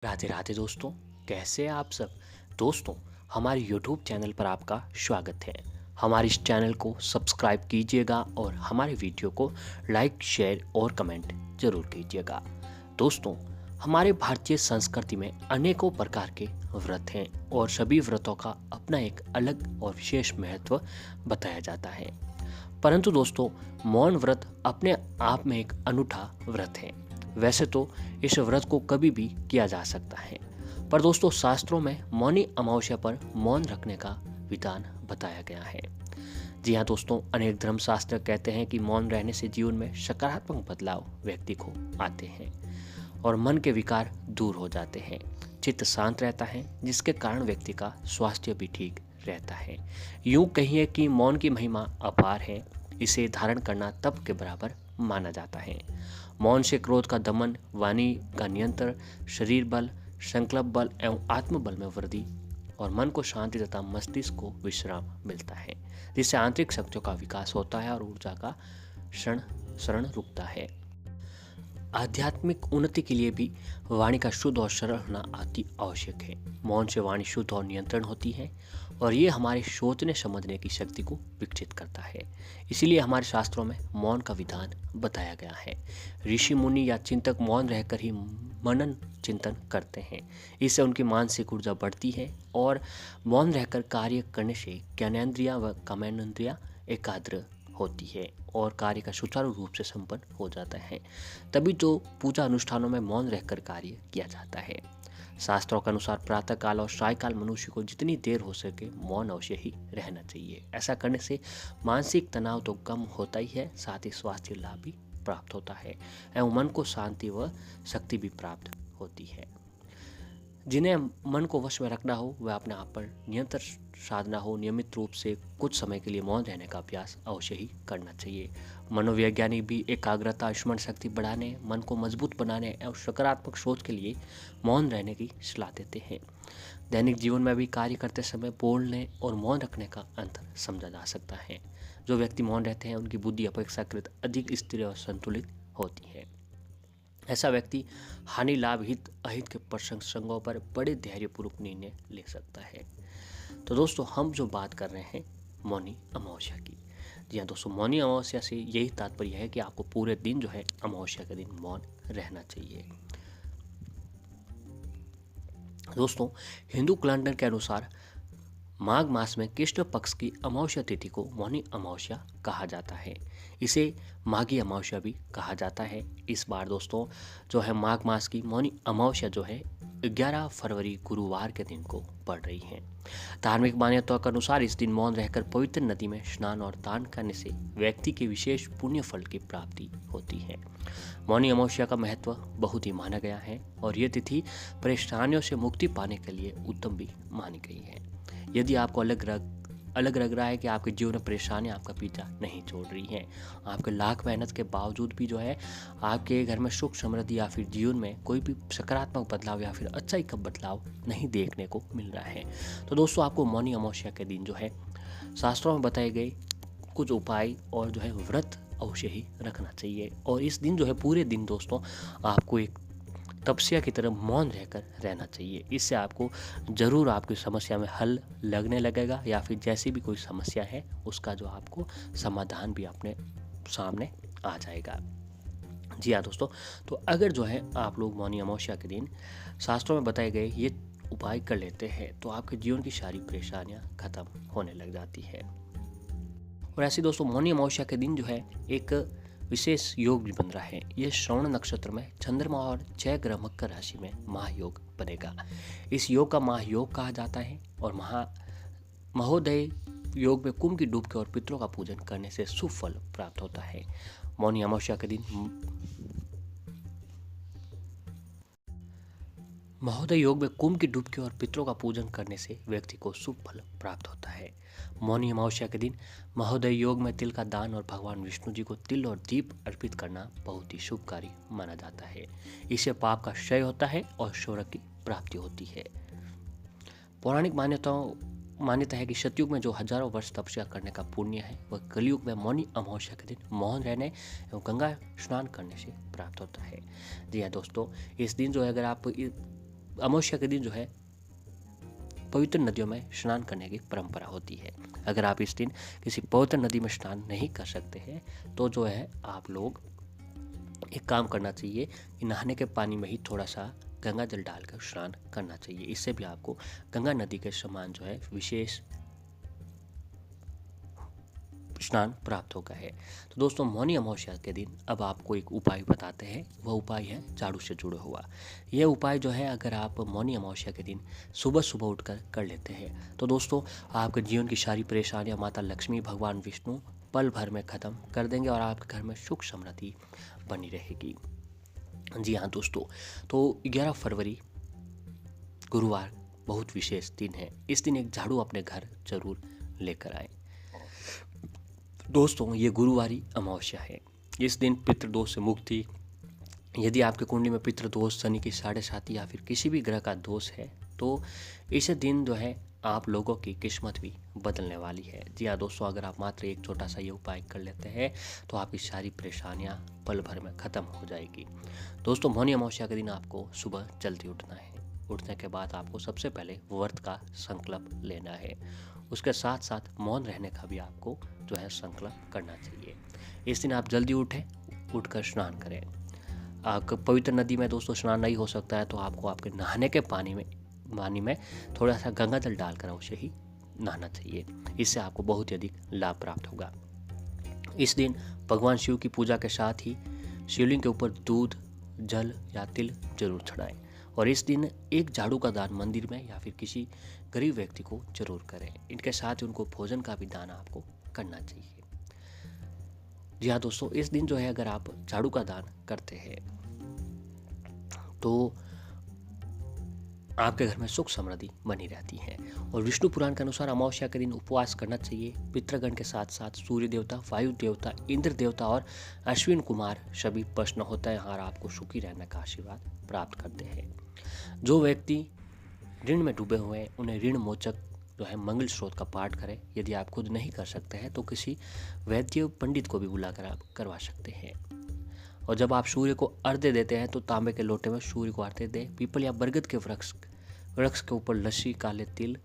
राधे राधे दोस्तों, कैसे हैं आप सब। दोस्तों, हमारे YouTube चैनल पर आपका स्वागत है। हमारे इस चैनल को सब्सक्राइब कीजिएगा और हमारे वीडियो को लाइक, शेयर और कमेंट जरूर कीजिएगा। दोस्तों, हमारे भारतीय संस्कृति में अनेकों प्रकार के व्रत हैं और सभी व्रतों का अपना एक अलग और विशेष महत्व बताया जाता है। परंतु दोस्तों, मौन व्रत अपने आप में एक अनूठा व्रत है। वैसे तो इस व्रत को कभी भी किया जा सकता है, पर दोस्तों शास्त्रों में मौनी अमावस्या पर मौन रखने का विधान बताया गया है। जी हाँ दोस्तों, अनेक धर्मशास्त्र कहते हैं कि मौन रहने से जीवन में सकारात्मक बदलाव व्यक्ति को आते हैं और मन के विकार दूर हो जाते हैं, चित्त शांत रहता है, जिसके कारण व्यक्ति का स्वास्थ्य भी ठीक रहता है। यूं कहिए कि मौन की महिमा अपार है। इसे धारण करना तप के बराबर माना जाता है। मौन से क्रोध का दमन, वाणी का नियंत्रण, शरीर बल, संकल्प बल एवं आत्मबल में वृद्धि और मन को शांति तथा मस्तिष्क को विश्राम मिलता है, जिससे आंतरिक शक्तियों का विकास होता है और ऊर्जा का शरण रुकता है। आध्यात्मिक उन्नति के लिए भी वाणी का शुद्ध और सरल होना अति आवश्यक है। मौन से वाणी शुद्ध और नियंत्रण होती है और ये हमारे सोचने समझने की शक्ति को विकसित करता है। इसीलिए हमारे शास्त्रों में मौन का विधान बताया गया है। ऋषि मुनि या चिंतक मौन रहकर ही मनन चिंतन करते हैं। इससे उनकी मानसिक ऊर्जा बढ़ती है और मौन रहकर कार्य करने से ज्ञानेंद्रिया व कर्मेंद्रिया एकाग्र होती है और कार्य का सुचारू रूप से संपन्न हो जाता है। तभी तो पूजा अनुष्ठानों में मौन रहकर कार्य किया जाता है। शास्त्रों के अनुसार प्रातः काल और सायकाल मनुष्य को जितनी देर हो सके मौन अवश्य ही रहना चाहिए। ऐसा करने से मानसिक तनाव तो कम होता ही है, साथ ही स्वास्थ्य लाभ भी प्राप्त होता है एवं मन को शांति व शक्ति भी प्राप्त होती है। जिन्हें मन को वश में रखना हो वह अपने आप पर नियंत्रण साधना हो, नियमित रूप से कुछ समय के लिए मौन रहने का अभ्यास अवश्य ही करना चाहिए। मनोवैज्ञानिक भी एकाग्रता, स्मरण शक्ति बढ़ाने, मन को मजबूत बनाने एवं सकारात्मक सोच के लिए मौन रहने की सलाह देते हैं। दैनिक जीवन में भी कार्य करते समय बोलने और मौन रखने का अंतर समझा जा सकता है। जो व्यक्ति मौन रहते हैं उनकी बुद्धि अपेक्षाकृत अधिक स्थिर और संतुलित होती है। ऐसा व्यक्ति हानि लाभ हित अहित के प्रसंगों पर बड़े धैर्यपूर्वक निर्णय ले सकता है। तो दोस्तों, हम जो बात कर रहे हैं मौनी अमावस्या की। जी हाँ दोस्तों, मौनी अमावस्या से यही तात्पर्य है कि आपको पूरे दिन जो है अमावस्या के दिन मौन रहना चाहिए। दोस्तों, हिंदू कैलेंडर के अनुसार माघ मास में कृष्ण पक्ष की अमावस्या तिथि को मौनी अमावस्या कहा जाता है। इसे माघी अमावस्या भी कहा जाता है। इस बार दोस्तों जो है माघ मास की मौनी अमावस्या जो है 11 फरवरी गुरुवार के दिन को पड़ रही है। धार्मिक मान्यताओं के अनुसार इस दिन मौन रहकर पवित्र नदी में स्नान और दान करने से व्यक्ति के विशेष पुण्य फल की प्राप्ति होती है। मौनी अमावस्या का महत्व बहुत ही माना गया है और ये तिथि परेशानियों से मुक्ति पाने के लिए उत्तम भी मानी गई है। यदि आपको अलग लग रहा है कि आपके जीवन में परेशानी आपका पीछा नहीं छोड़ रही है, आपके लाख मेहनत के बावजूद भी जो है आपके घर में सुख समृद्धि या फिर जीवन में कोई भी सकारात्मक बदलाव या फिर अच्छाई का बदलाव नहीं देखने को मिल रहा है, तो दोस्तों आपको मौनी अमावस्या के दिन जो है शास्त्रों में बताए गए कुछ उपाय और जो है व्रत अवश्य ही रखना चाहिए। और इस दिन जो है पूरे दिन दोस्तों आपको एक तपस्या की तरह मौन रहकर रहना चाहिए। इससे आपको ज़रूर आपकी समस्या में हल लगने लगेगा या फिर जैसी भी कोई समस्या है उसका जो आपको समाधान भी अपने सामने आ जाएगा। जी हाँ दोस्तों, तो अगर जो है आप लोग मौनी अमावस्या के दिन शास्त्रों में बताए गए ये उपाय कर लेते हैं तो आपके जीवन की सारी परेशानियाँ खत्म होने लग जाती है। और ऐसे दोस्तों मौनी अमावस्या के दिन जो है एक विशेष योग भी बन रहा है। ये श्रवण नक्षत्र में चंद्रमा और 6 ग्रह मकर राशि में महायोग बनेगा। इस योग का महायोग कहा जाता है और महोदय योग में कुंभ की डुबकी और पितरों का पूजन करने से शुभ फल प्राप्त होता है। मौनी अमावस्या के दिन महोदय योग में कुंभ की डुबकी और पितरों का पूजन करने से व्यक्ति को शुभ फल प्राप्त होता है। मौनी अमावस्या के दिन महोदय योग में तिल का दान और भगवान विष्णु जी को तिल और दीप अर्पित करना बहुत ही शुभकारी माना जाता है। इससे पाप का क्षय होता है और शौर्य की प्राप्ति होती है। पौराणिक मान्यता है कि सतयुग में जो हजारों वर्ष तपस्या करने का पुण्य है वह कलयुग में मौनी अमावस्या के दिन मौन रहने एवं गंगा स्नान करने से प्राप्त होता है। जी हाँ दोस्तों, इस दिन जो है अगर आप अमावस्या के दिन जो है पवित्र नदियों में स्नान करने की परंपरा होती है। अगर आप इस दिन किसी पवित्र नदी में स्नान नहीं कर सकते हैं तो जो है आप लोग एक काम करना चाहिए कि नहाने के पानी में ही थोड़ा सा गंगा जल डालकर स्नान करना चाहिए। इससे भी आपको गंगा नदी के समान जो है विशेष स्नान प्राप्त होगा है। तो दोस्तों मौनी अमावस्या के दिन अब आपको एक उपाय बताते हैं। वह उपाय है झाड़ू से जुड़ा हुआ। यह उपाय जो है अगर आप मौनी अमावस्या के दिन सुबह सुबह उठकर कर लेते हैं तो दोस्तों आपके जीवन की सारी परेशानियां माता लक्ष्मी भगवान विष्णु पल भर में ख़त्म कर देंगे और आपके घर में सुख समृद्धि बनी रहेगी। जी हाँ दोस्तों, तो 11 फरवरी गुरुवार बहुत विशेष दिन है। इस दिन एक झाड़ू अपने घर जरूर लेकर आए। दोस्तों ये गुरुवारी अमावस्या है। इस दिन पितृदोष से मुक्ति, यदि आपके कुंडली में पितृदोष, शनि की 7.5 या फिर किसी भी ग्रह का दोष है तो इस दिन जो है आप लोगों की किस्मत भी बदलने वाली है। जी हाँ दोस्तों, अगर आप मात्र एक छोटा सा ये उपाय कर लेते हैं तो आपकी सारी परेशानियां पल भर में ख़त्म हो जाएगी। दोस्तों मौनी अमावस्या के दिन आपको सुबह जल्दी उठना है। उठने के बाद आपको सबसे पहले व्रत का संकल्प लेना है। उसके साथ साथ मौन रहने का भी आपको जो है संकल्प करना चाहिए। इस दिन आप जल्दी उठकर स्नान करें। आपको पवित्र नदी में दोस्तों स्नान नहीं हो सकता है तो आपको आपके नहाने के पानी में थोड़ा सा गंगा जल डालकर अवश्य ही नहाना चाहिए। इससे आपको बहुत ही अधिक लाभ प्राप्त होगा। इस दिन भगवान शिव की पूजा के साथ ही शिवलिंग के ऊपर दूध, जल या तिल जरूर चढ़ाएं और इस दिन एक झाड़ू का दान मंदिर में या फिर किसी गरीब व्यक्ति को जरूर करें। इनके साथ ही उनको भोजन का भी दान आपको करना चाहिए। जी हाँ दोस्तों, इस दिन जो है अगर आप झाड़ू का दान करते हैं तो आपके घर में सुख समृद्धि बनी रहती है। और विष्णु पुराण के अनुसार अमावस्या के दिन उपवास करना चाहिए। पितृगण के साथ साथ सूर्य देवता, वायु देवता, इंद्र देवता और अश्विन कुमार सभी प्रसन्न होते हैं और आपको सुखी रहने का आशीर्वाद प्राप्त करते हैं। जो व्यक्ति ऋण में डूबे हुए हैं उन्हें ऋण मोचक जो है मंगल स्रोत का पाठ करें। यदि आप खुद नहीं कर सकते हैं तो किसी वैद्य पंडित को भी बुलाकर आप करवा सकते हैं। और जब आप सूर्य को अर्घ्य देते हैं तो तांबे के लोटे में सूर्य को अर्घ्य दें। पीपल या बरगद के वृक्ष के ऊपर लस्सी, काले तिल,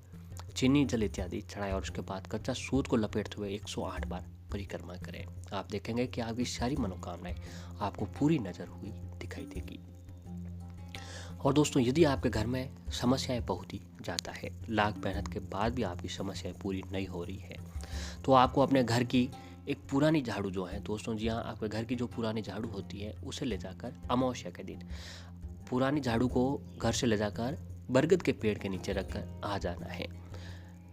चीनी, जल इत्यादि चढ़ाएं और उसके बाद कच्चा सूत को लपेटते हुए 108 बार परिक्रमा करें। आप देखेंगे कि आपकी सारी मनोकामनाएं आपको पूरी नजर हुई दिखाई देगी। और दोस्तों यदि आपके घर में समस्याएं बहुत ही ज़्यादा है, लाख मेहनत के बाद भी आपकी समस्याएं पूरी नहीं हो रही है तो आपको अपने घर की एक पुरानी झाड़ू जो है दोस्तों, जी हाँ, आपके घर की जो पुरानी झाड़ू होती है उसे ले जाकर अमावस्या के दिन पुरानी झाड़ू को घर से ले जाकर बरगद के पेड़ के नीचे रखकर आ जाना है।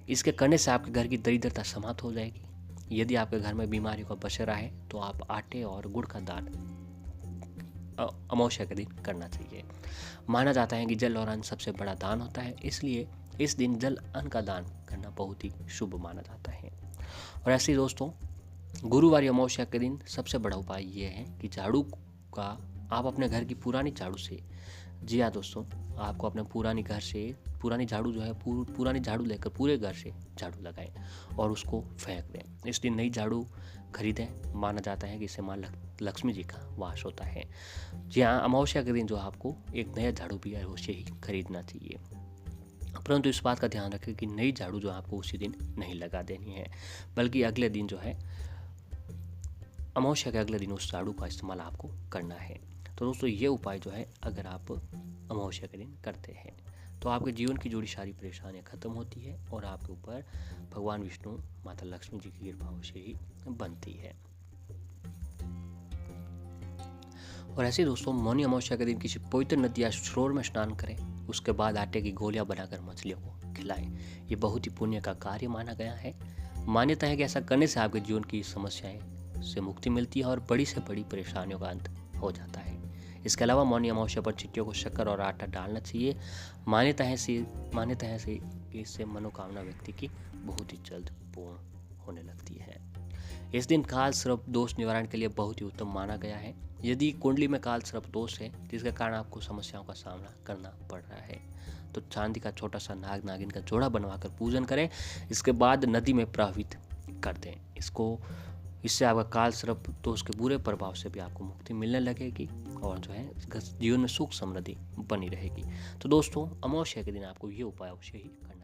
इसके करने से आपके घर की दरिद्रता समाप्त हो जाएगी। यदि आपके घर में बीमारी का बसेरा है तो आप आटे और गुड़ का दान अमावस्या के दिन करना चाहिए। माना जाता है कि जल और अन्न सबसे बड़ा दान होता है, इसलिए इस दिन जल अन्न का दान करना बहुत ही शुभ माना जाता है। और ऐसे ही दोस्तों गुरुवार अमावस्या के दिन सबसे बड़ा उपाय ये है कि झाड़ू का आप अपने घर की पुरानी झाड़ू से, जी हाँ दोस्तों, आपको अपने पुरानी झाड़ू जो है पुरानी झाड़ू लेकर पूरे घर से झाड़ू लगाएं और उसको फेंक दें। इस दिन नई झाड़ू खरीदें। माना जाता है कि इससे माँ लक्ष्मी जी का वास होता है। जी हाँ, अमावस्या के दिन जो आपको एक नया झाड़ू भी अवश्य ही खरीदना चाहिए, परंतु इस बात का ध्यान रखें कि नई झाड़ू जो आपको उसी दिन नहीं लगा देनी है, बल्कि अगले दिन जो है अमावस्या के अगले दिन उस झाड़ू का इस्तेमाल आपको करना है। तो दोस्तों ये उपाय जो है अगर आप अमावस्या के दिन करते हैं तो आपके जीवन की जुड़ी सारी परेशानियां खत्म होती है और आपके ऊपर भगवान विष्णु, माता लक्ष्मी जी की कृपा अवश्य ही बनती है। और ऐसे दोस्तों मौनी अमावस्या के दिन किसी पवित्र नदी या सरोवर में स्नान करें। उसके बाद आटे की गोलियां बनाकर मछलियों को खिलाएं। ये बहुत ही पुण्य का कार्य माना गया है। मान्यता है कि ऐसा करने से आपके जीवन की समस्याएं से मुक्ति मिलती है और बड़ी से बड़ी परेशानियों का अंत हो जाता है। इसके अलावा मौनी अमावस्या पर चिट्ठियों को शक्कर और आटा डालना चाहिए। मान्यता है कि इससे मनोकामना व्यक्ति की बहुत ही जल्द पूर्ण होने लगती है। इस दिन काल सर्प दोष निवारण के लिए बहुत ही उत्तम माना गया है। यदि कुंडली में काल सर्प दोष है जिसके कारण आपको समस्याओं का सामना करना पड़ रहा है तो चांदी का छोटा सा नाग नागिन का जोड़ा बनवाकर पूजन करें। इसके बाद नदी में प्रवाहित कर दें। इससे आपका काल सर्प दोष के बुरे प्रभाव से भी आपको मुक्ति मिलने लगेगी और जो है जीवन में सुख समृद्धि बनी रहेगी। तो दोस्तों, अमावस्या के दिन आपको ये उपाय अवश्य ही करना